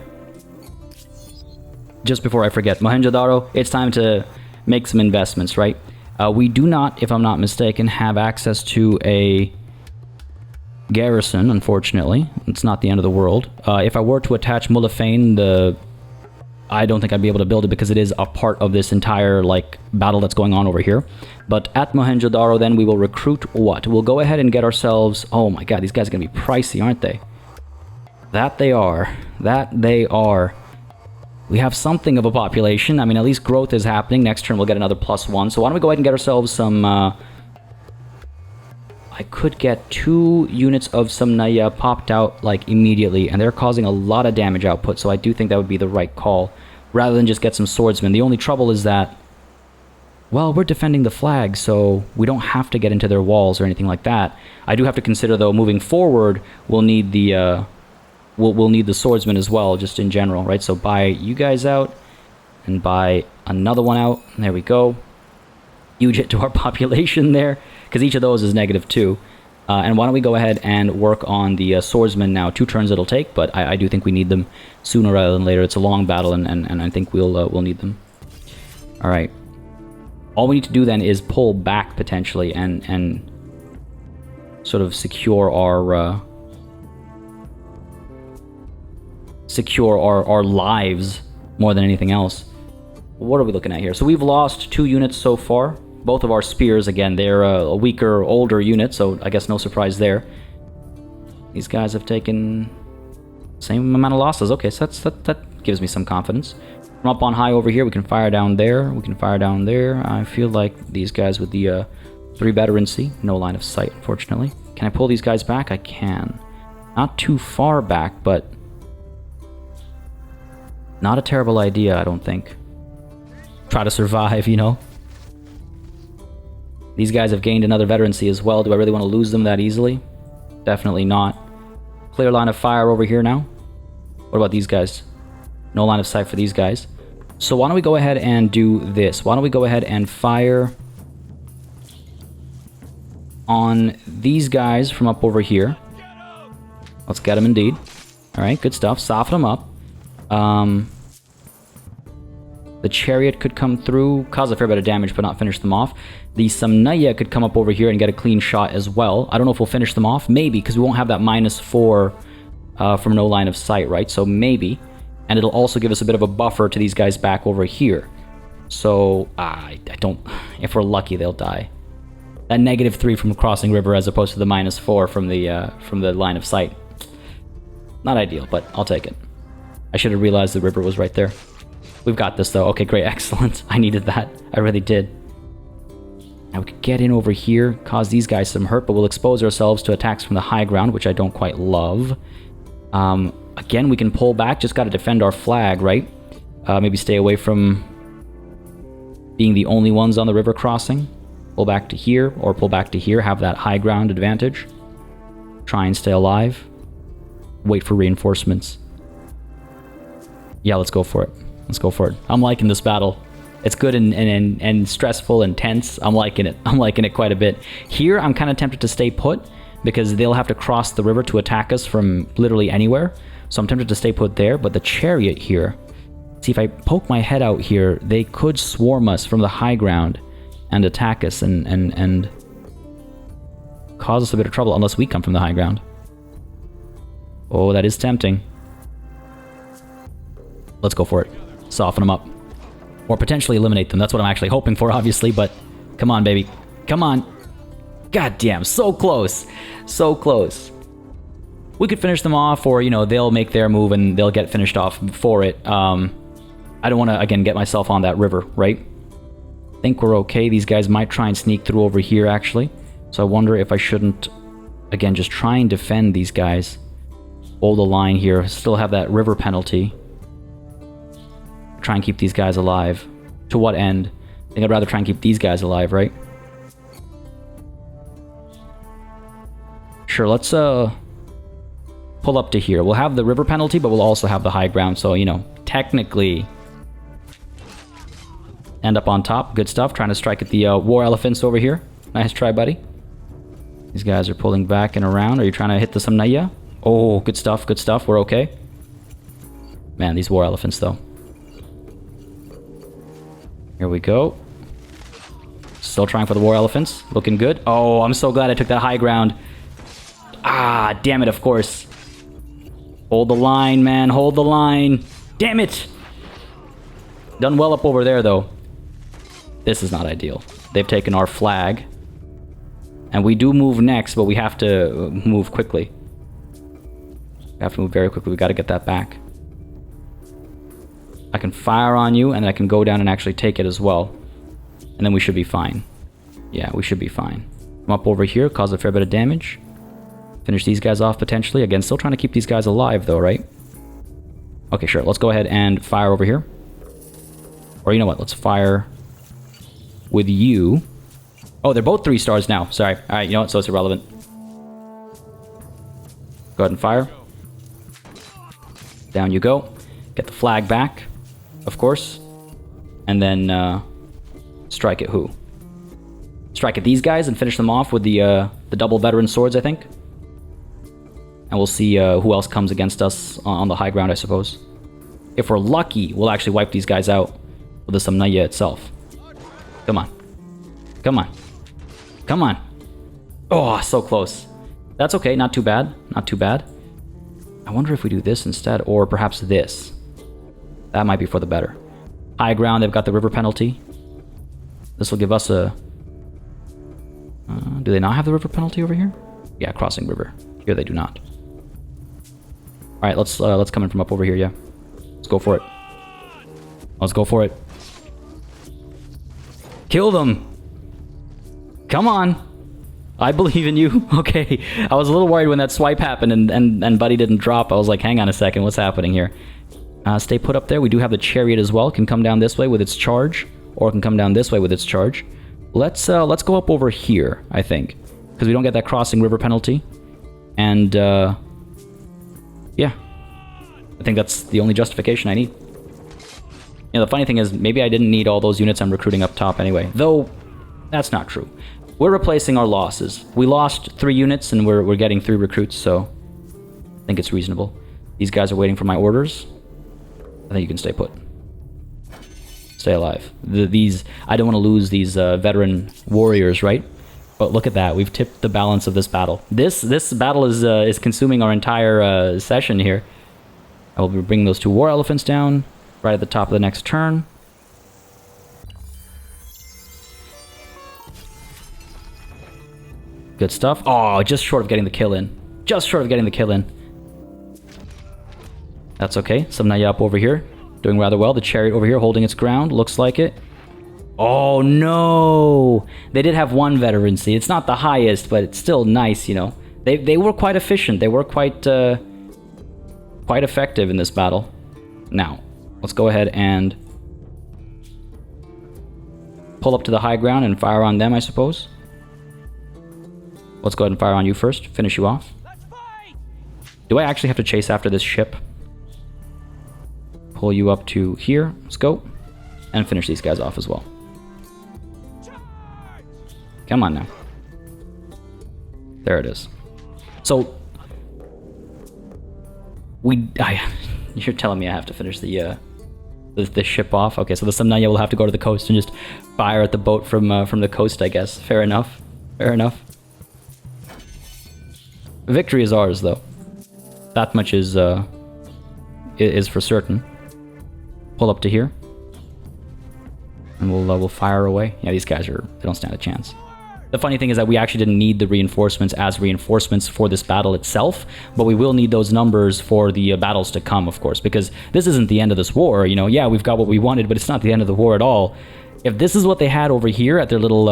Just before I forget, Mohenjo-Daro, it's time to make some investments, right? We do not, if I'm not mistaken, have access to a garrison, unfortunately. It's not the end of the world. If I were to attach Mulafane, I don't think I'd be able to build it because it is a part of this entire, like, battle that's going on over here. But at Mohenjo-Daro, then, we will recruit what? We'll go ahead and get ourselves... Oh my god, these guys are going to be pricey, aren't they? That they are. That they are. We have something of a population. I mean, at least growth is happening. Next turn, we'll get another +1. So why don't we go ahead and get ourselves some... I could get 2 units of some Naya popped out, like, immediately. And they're causing a lot of damage output. So I do think that would be the right call. Rather than just get some swordsmen. The only trouble is that... Well, we're defending the flag, so we don't have to get into their walls or anything like that. I do have to consider, though, moving forward, we'll need the... We'll need the swordsman as well, just in general, right? So buy you guys out, and buy another one out. There we go. Huge hit to our population there, because each of those is -2. And why don't we go ahead and work on the swordsman now? 2 turns it'll take, but I do think we need them sooner rather than later. It's a long battle, and I think we'll need them. All right. All we need to do then is pull back potentially and sort of secure our lives more than anything else. What are we looking at here? So we've lost 2 units so far. Both of our spears, again, they're a weaker, older unit, so I guess no surprise there. These guys have taken the same amount of losses. Okay, so that gives me some confidence. From up on high over here, we can fire down there. We can fire down there. I feel like these guys with the 3 veterancy, no line of sight, unfortunately. Can I pull these guys back? I can. Not too far back, but not a terrible idea, I don't think. Try to survive, you know? These guys have gained another veterancy as well. Do I really want to lose them that easily? Definitely not. Clear line of fire over here now. What about these guys? No line of sight for these guys. So why don't we go ahead and do this? Why don't we go ahead and fire on these guys from up over here. Let's get them indeed. Alright, good stuff. Soften them up. The chariot could come through, cause a fair bit of damage, but not finish them off. The Samnaya could come up over here and get a clean shot as well. I don't know if we'll finish them off. Maybe, because we won't have that -4 from no line of sight, right? So maybe. And it'll also give us a bit of a buffer to these guys back over here. So, I don't... If we're lucky, they'll die. That -3 from crossing river as opposed to the -4 from the line of sight. Not ideal, but I'll take it. I should have realized the river was right there. We've got this, though. Okay, great. Excellent. I needed that. I really did. Now we could get in over here, cause these guys some hurt, but we'll expose ourselves to attacks from the high ground, which I don't quite love. Again, we can pull back. Just got to defend our flag, right? Maybe stay away from being the only ones on the river crossing. Pull back to here, or pull back to here. Have that high ground advantage. Try and stay alive. Wait for reinforcements. Yeah, let's go for it. Let's go for it. I'm liking this battle. It's good and stressful and tense. I'm liking it. I'm liking it quite a bit. Here, I'm kind of tempted to stay put because they'll have to cross the river to attack us from literally anywhere. So I'm tempted to stay put there, but the chariot here... See, if I poke my head out here, they could swarm us from the high ground and attack us and cause us a bit of trouble unless we come from the high ground. Oh, that is tempting. Let's go for it. Soften them up. Or potentially eliminate them. That's what I'm actually hoping for, obviously, but come on, baby. Come on. God damn, so close. So close. We could finish them off, or, you know, they'll make their move and they'll get finished off before it. I don't want to, again, get myself on that river, right? I think we're okay. These guys might try and sneak through over here, actually. So I wonder if I shouldn't, again, just try and defend these guys. Hold the line here. Still have that river penalty. Try and keep these guys alive. To what end? I think I'd rather try and keep these guys alive, right? Sure, let's pull up to here. We'll have the river penalty, but we'll also have the high ground, so, you know, technically end up on top. Good stuff. Trying to strike at the war elephants over here. Nice try, buddy. These guys are pulling back and around. Are you trying to hit the Samnaya? Oh, good stuff, good stuff. We're okay. Man, these war elephants, though. Here we go. Still trying for the war elephants. Looking good. Oh, I'm so glad I took that high ground. Ah, damn it, of course. Hold the line, man. Hold the line. Damn it! Done well up over there, though. This is not ideal. They've taken our flag. And we do move next, but we have to move quickly. We have to move very quickly. We got to get that back. I can fire on you, and then I can go down and actually take it as well. And then we should be fine. Yeah, we should be fine. Come up over here, cause a fair bit of damage. Finish these guys off, potentially. Again, still trying to keep these guys alive, though, right? Okay, sure. Let's go ahead and fire over here. Or you know what? Let's fire with you. Oh, they're both 3 stars now. Sorry. Alright, you know what? So it's irrelevant. Go ahead and fire. Down you go. Get the flag back, of course. And then strike at who? Strike at these guys and finish them off with the double veteran swords, I think. And we'll see who else comes against us on the high ground, I suppose. If we're lucky, we'll actually wipe these guys out with the Samnaya itself. Come on. Come on. Come on. Oh, so close. That's okay, not too bad. Not too bad. I wonder if we do this instead, or perhaps this. That might be for the better. High ground, they've got the river penalty. This will give us a... do they not have the river penalty over here? Yeah, crossing river. Here they do not. Alright, let's come in from up over here, yeah. Let's go for it. Let's go for it. Kill them! Come on! I believe in you. Okay, I was a little worried when that swipe happened and Buddy didn't drop. I was like, hang on a second, what's happening here? Stay put up there. We do have the chariot as well. It can come down this way with its charge, or it can come down this way with its charge. Let's go up over here, I think, because we don't get that crossing river penalty. And yeah, I think that's the only justification I need. You know, the funny thing is, maybe I didn't need all those units I'm recruiting up top anyway. Though, that's not true. We're replacing our losses. We lost 3 units and we're getting 3 recruits, so I think it's reasonable. These guys are waiting for my orders. I think you can stay put. Stay alive. I don't want to lose these veteran warriors, right? But look at that. We've tipped the balance of this battle. This battle is consuming our entire session here. I will be bringing those 2 war elephants down right at the top of the next turn. Good stuff. Oh, just short of getting the kill in. Just short of getting the kill in. That's okay. Samnaya up over here. Doing rather well. The chariot over here holding its ground. Looks like it. Oh, no. They did have 1 veterancy. It's not the highest, but it's still nice, you know. They were quite efficient. They were quite effective in this battle. Now, let's go ahead and pull up to the high ground and fire on them, I suppose. Let's go ahead and fire on you first. Finish you off. Do I actually have to chase after this ship? Pull you up to here. Let's go. And finish these guys off as well. Come on now. There it is. So, you're telling me I have to finish the ship off? Okay, so the Samnaya will have to go to the coast and just fire at the boat from the coast, I guess. Fair enough. Fair enough. Victory is ours, though. That much is for certain. Pull up to here, and we'll fire away. Yeah, these guys they don't stand a chance. The funny thing is that we actually didn't need the reinforcements as reinforcements for this battle itself, but we will need those numbers for the battles to come, of course, because this isn't the end of this war. You know, yeah, we've got what we wanted, but it's not the end of the war at all. If this is what they had over here at their little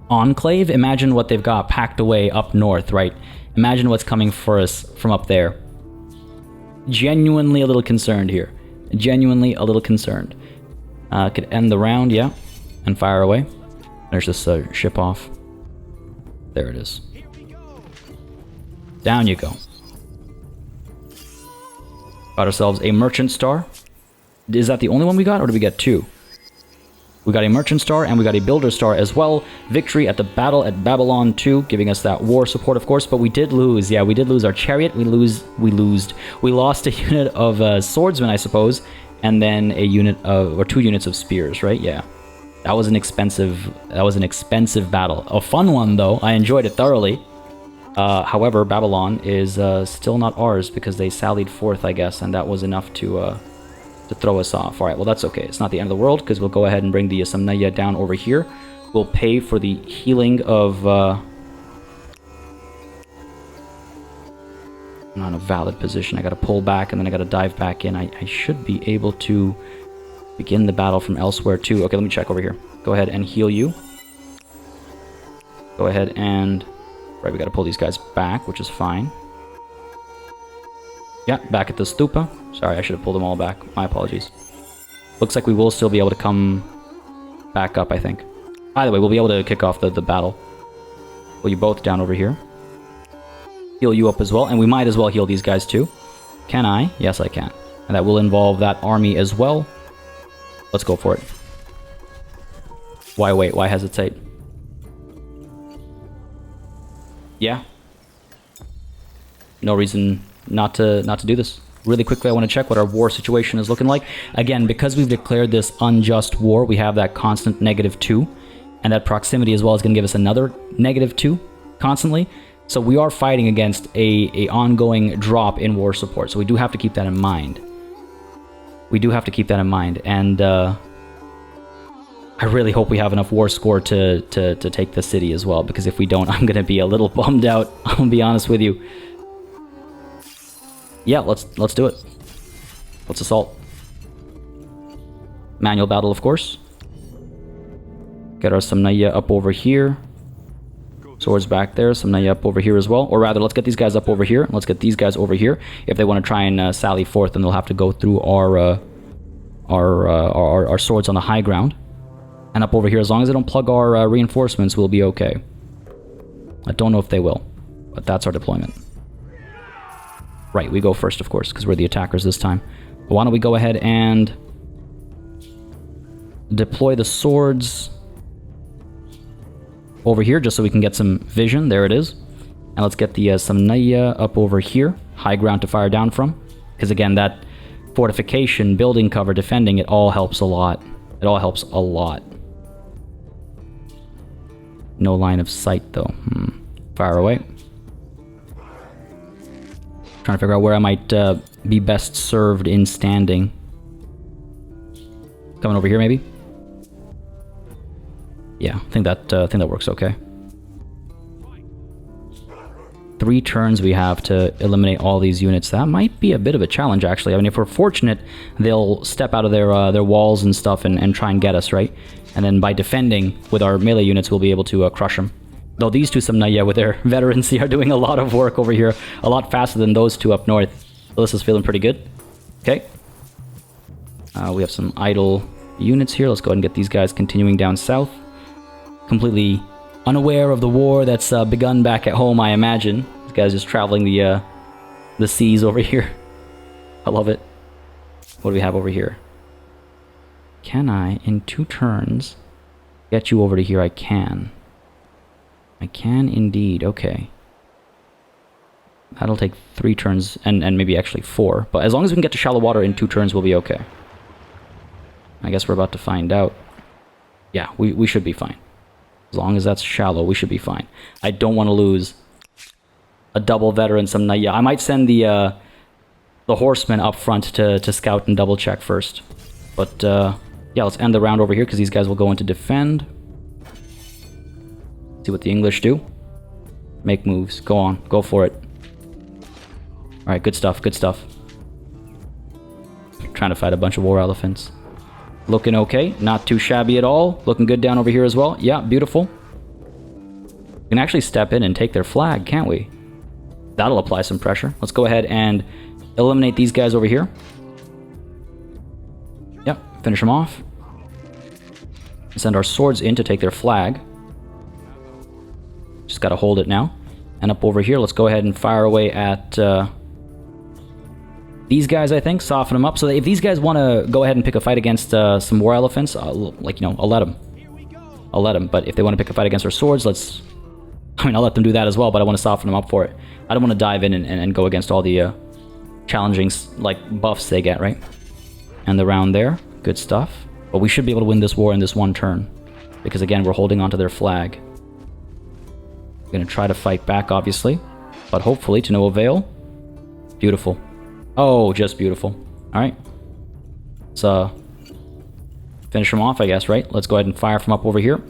enclave, imagine what they've got packed away up north, right? Imagine what's coming for us from up there. Genuinely a little concerned here. Genuinely a little concerned. Could end the round, yeah, and fire away. Finish this ship off. There it is. Down you go. Got ourselves a merchant star. Is that the only one we got, or did we get 2? We got a merchant star and we got a builder star as well. Victory at the battle at Babylon 2, giving us that war support, of course. But we did lose. Yeah, we did lose our chariot. We lost a unit of swordsmen, I suppose, and then a unit of, or 2 units of spears, right? Yeah, that was an expensive battle. A fun one though. I enjoyed it thoroughly. However, Babylon is still not ours because they sallied forth, I guess, and that was enough to throw us off. Alright, well that's okay. It's not the end of the world, because we'll go ahead and bring the Samnaya down over here. We'll pay for the healing of... I'm not in a valid position. I gotta pull back, and then I gotta dive back in. I should be able to begin the battle from elsewhere too. Okay, let me check over here. Go ahead and heal you. Go ahead and... Right, we gotta pull these guys back, which is fine. Yeah, back at the stupa. Sorry, I should have pulled them all back. My apologies. Looks like we will still be able to come back up, I think. Either way, we'll be able to kick off the battle. Pull you both down over here. Heal you up as well, and we might as well heal these guys too. Can I? Yes, I can. And that will involve that army as well. Let's go for it. Why wait? Why hesitate? Yeah. No reason not to do this. Really quickly, I want to check what our war situation is looking like. Again, because we've declared this unjust war, we have that constant -2, and that proximity as well is going to give us another -2 constantly. So we are fighting against a ongoing drop in war support. So we do have to keep that in mind. We do have to keep that in mind, and I really hope we have enough war score to take the city as well, because if we don't, I'm going to be a little bummed out. I'm going to be honest with you. Yeah, let's do it. Let's assault. Manual battle, of course. Get our Samnaya up over here. Swords back there. Samnaya up over here as well. Or rather, let's get these guys up over here. Let's get these guys over here. If they want to try and sally forth, then they'll have to go through our swords on the high ground. And up over here, as long as they don't plug our reinforcements, we'll be okay. I don't know if they will, but that's our deployment. Right, we go first, of course, because we're the attackers this time. But why don't we go ahead and deploy the swords over here, just so we can get some vision. There it is. And let's get the Samnaya up over here. high ground to fire down from. Because again, that fortification, building cover, defending, it all helps a lot. It all helps a lot. No line of sight though. Fire away. Trying to figure out where I might be best served in standing. Coming over here, maybe? Yeah, I think that works okay. 3 turns we have to eliminate all these units. That might be a bit of a challenge, actually. I mean, if we're fortunate, they'll step out of their walls and stuff and try and get us, right? And then by defending with our melee units, we'll be able to crush them. Though these two Samnaya with their veterancy are doing a lot of work over here, a lot faster than those two up north. So this is feeling pretty good. Okay. We have some idle units here. Let's go ahead and get these guys continuing down south. Completely unaware of the war that's begun back at home, I imagine. This guy's just traveling the seas over here. I love it. What do we have over here? Can I, in 2 turns, get you over to here? I can. I can indeed. Okay. That'll take 3 turns, and maybe actually 4. But as long as we can get to shallow water in 2 turns, we'll be okay. I guess we're about to find out. Yeah, we should be fine. As long as that's shallow, we should be fine. I don't want to lose a double veteran Samnaya. I might send the horsemen up front to scout and double check first. But yeah, let's end the round over here because these guys will go into defend. See what the English do. Make moves. Go on. Go for it. Alright, good stuff. Good stuff. Trying to fight a bunch of war elephants. Looking okay. Not too shabby at all. Looking good down over here as well. Yeah, beautiful. We can actually step in and take their flag, can't we? That'll apply some pressure. Let's go ahead and eliminate these guys over here. Yep, finish them off. Send our swords in to take their flag. Just gotta hold it now. And up over here, let's go ahead and fire away at these guys, I think. Soften them up. So that if these guys want to go ahead and pick a fight against some war elephants, like, you know, I'll let them. I'll let them. But if they want to pick a fight against our swords, let's... I mean, I'll let them do that as well, but I want to soften them up for it. I don't want to dive in and go against all the challenging, like, buffs they get, right? And the round there. Good stuff. But we should be able to win this war in this 1 turn. Because, again, we're holding onto their flag. We're going to try to fight back, obviously. But hopefully to no avail. Beautiful. Oh, just beautiful. Alright. Let's finish them off, I guess, right? Let's go ahead and fire from up over here.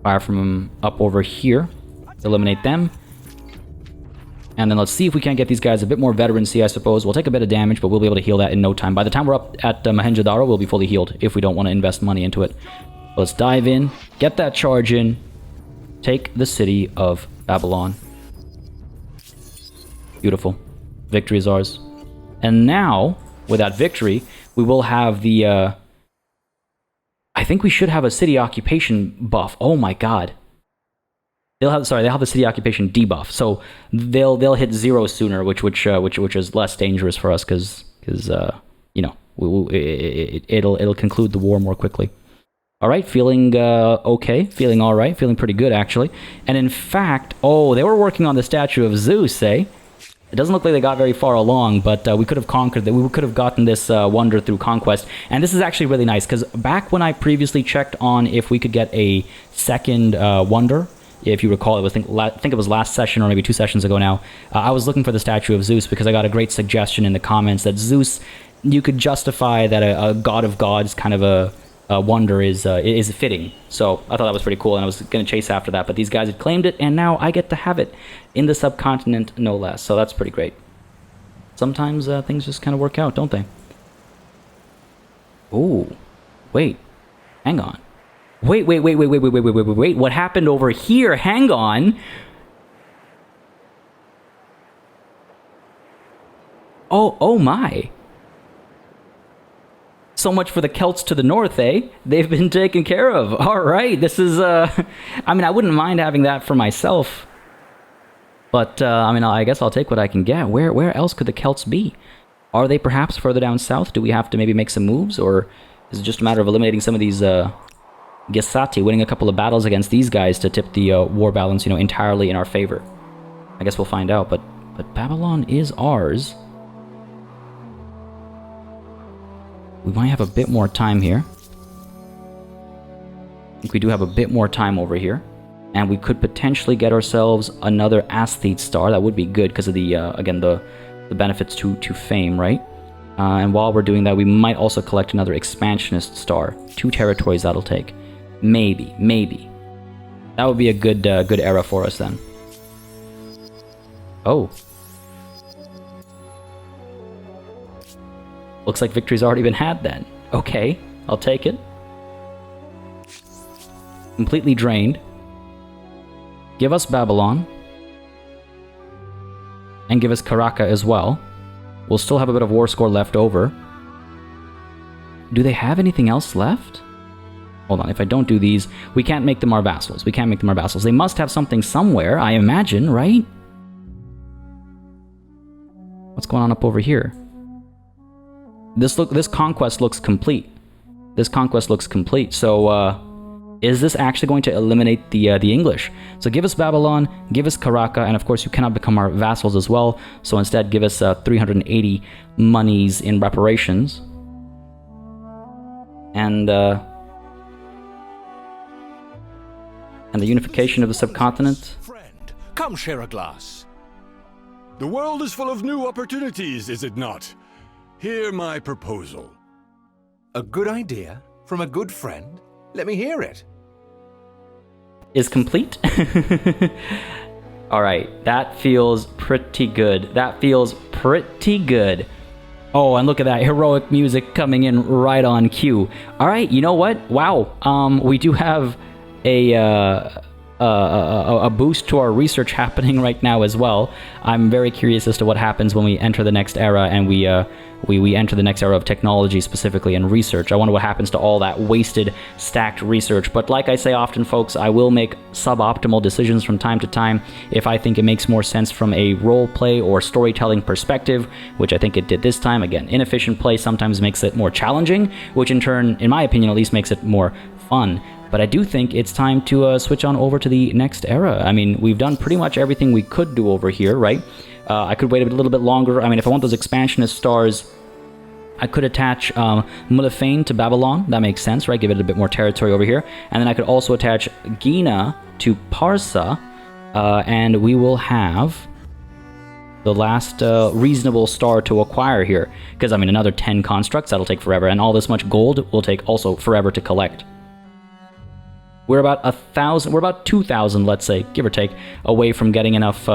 Fire from up over here. Eliminate them. And then let's see if we can't get these guys a bit more veterancy, I suppose. We'll take a bit of damage, but we'll be able to heal that in no time. By the time we're up at Mohenjo-daro, we'll be fully healed if we don't want to invest money into it. Let's dive in, get that charge in, take the city of Babylon. Beautiful. Victory is ours. And now, with that victory, we will have the... I think we should have a city occupation buff. Oh my god. They'll have the city occupation debuff. So they'll hit 0 sooner, which is less dangerous for us because you know, it'll conclude the war more quickly. All right, feeling okay, feeling all right, feeling pretty good actually. And in fact, oh, they were working on the statue of Zeus, eh? It doesn't look like they got very far along, but we could have conquered that. We could have gotten this wonder through conquest. And this is actually really nice, because back when I previously checked on if we could get a second wonder, if you recall, I think it was last session or maybe 2 sessions ago now, I was looking for the statue of Zeus because I got a great suggestion in the comments that Zeus, you could justify that a god of gods kind of a wonder is fitting. So I thought that was pretty cool, and I was going to chase after that, but these guys had claimed it, and now I get to have it in the subcontinent, no less. So that's pretty great. Sometimes things just kind of work out, don't they? Oh, wait, hang on. Wait. What happened over here? Hang on. Oh my. So much for the Celts to the north, eh? They've been taken care of. All right, this is, I mean, I wouldn't mind having that for myself. But, I mean, I guess I'll take what I can get. Where else could the Celts be? Are they perhaps further down south? Do we have to maybe make some moves? Or is it just a matter of eliminating some of these, Gesati, winning a couple of battles against these guys to tip the war balance, you know, entirely in our favor? I guess we'll find out, but But Babylon is ours. We might have a bit more time here. I think we do have a bit more time over here. And we could potentially get ourselves another aesthete star. That would be good because of the, again, the benefits to fame, right? And while we're doing that, we might also collect another expansionist star. 2 territories that'll take. Maybe. That would be a good era for us then. Oh. Looks like victory's already been had then. Okay, I'll take it. Completely drained. Give us Babylon. And give us Karaka as well. We'll still have a bit of war score left over. Do they have anything else left? Hold on, if I don't do these, we can't make them our vassals. They must have something somewhere, I imagine, right? What's going on up over here? This conquest looks complete. So, is this actually going to eliminate the English? So give us Babylon, give us Karaka, and of course you cannot become our vassals as well. So instead, give us 380 monies in reparations. And the unification of the subcontinent. Friend, come share a glass. The world is full of new opportunities, is it not? Hear my proposal. A good idea from a good friend? Let me hear it. Is complete. Alright, that feels pretty good. Oh, and look at that heroic music coming in right on cue. Alright, you know what? Wow. We do have a boost to our research happening right now as well. I'm very curious as to what happens when we enter the next era and we enter the next era of technology specifically and research. I wonder what happens to all that wasted, stacked research. But like I say often, folks, I will make suboptimal decisions from time to time if I think it makes more sense from a roleplay or storytelling perspective, which I think it did this time. Again, inefficient play sometimes makes it more challenging, which in turn, in my opinion at least, makes it more fun. But I do think it's time to switch on over to the next era. I mean, we've done pretty much everything we could do over here, right? I could wait a little bit longer. I mean, if I want those expansionist stars, I could attach Mulafane to Babylon. That makes sense, right? Give it a bit more territory over here. And then I could also attach Gina to Parsa. And we will have the last reasonable star to acquire here. Because, I mean, another 10 constructs, that'll take forever. And all this much gold will take also forever to collect. We're about 1,000, we're about 2,000, let's say, give or take, away from getting enough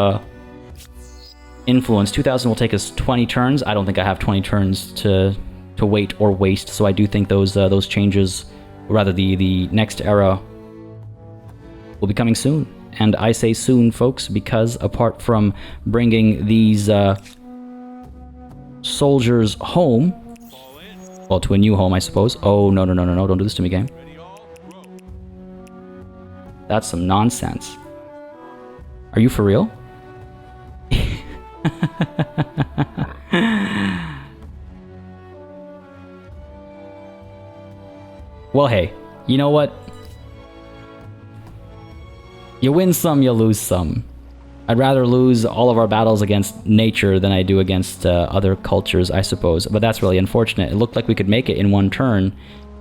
influence. 2,000 will take us 20 turns. I don't think I have 20 turns to wait or waste, so I do think those changes, or rather the next era, will be coming soon. And I say soon, folks, because apart from bringing these soldiers home, well, to a new home, I suppose. Oh, no, don't do this to me, game. That's some nonsense. Are you for real? Well, hey, you know what? You win some, you lose some. I'd rather lose all of our battles against nature than I do against other cultures, I suppose. But that's really unfortunate. It looked like we could make it in one turn,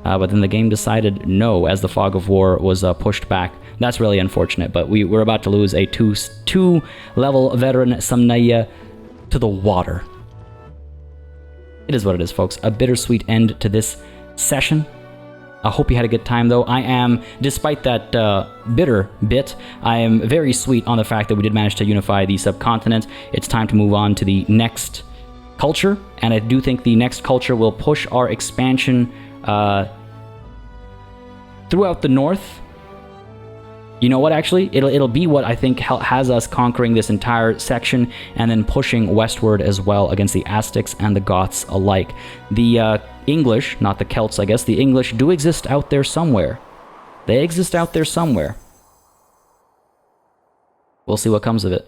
but then the game decided no, as the fog of war was pushed back. That's really unfortunate, but we're about to lose a two-level veteran Samnaya to the water. It is what it is, folks. A bittersweet end to this session. I hope you had a good time, though. I am, despite that bitter bit, I am very sweet on the fact that we did manage to unify the subcontinent. It's time to move on to the next culture, and I do think the next culture will push our expansion throughout the north. You know what, actually? It'll be what I think has us conquering this entire section and then pushing westward as well against the Aztecs and the Goths alike. The English, not the Celts, I guess, the English do exist out there somewhere. They exist out there somewhere. We'll see what comes of it.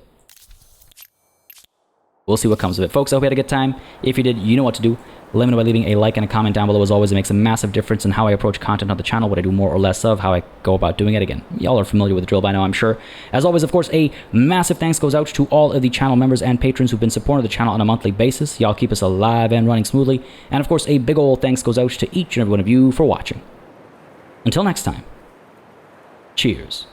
We'll see what comes of it. Folks, I hope you had a good time. If you did, you know what to do. Let me know by leaving a like and a comment down below. As always, it makes a massive difference in how I approach content on the channel, what I do more or less of, how I go about doing it. Again, y'all are familiar with the drill by now, I'm sure. As always, of course, a massive thanks goes out to all of the channel members and patrons who've been supporting the channel on a monthly basis. Y'all keep us alive and running smoothly. And of course, a big ol' thanks goes out to each and every one of you for watching. Until next time, cheers.